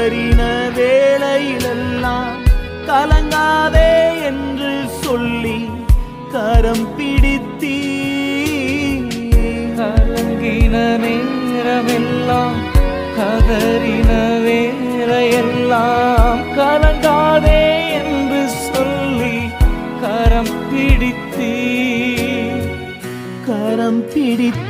கதறின வேளையிலெல்லாம் கலங்காதே என்று சொல்லி கரம் பிடித்தீ. கலங்கின நேரமெல்லாம் கதறின வேளையெல்லாம் கலங்காதே என்று சொல்லி கரம் பிடித்தீ. கரம் பிடித்தீ.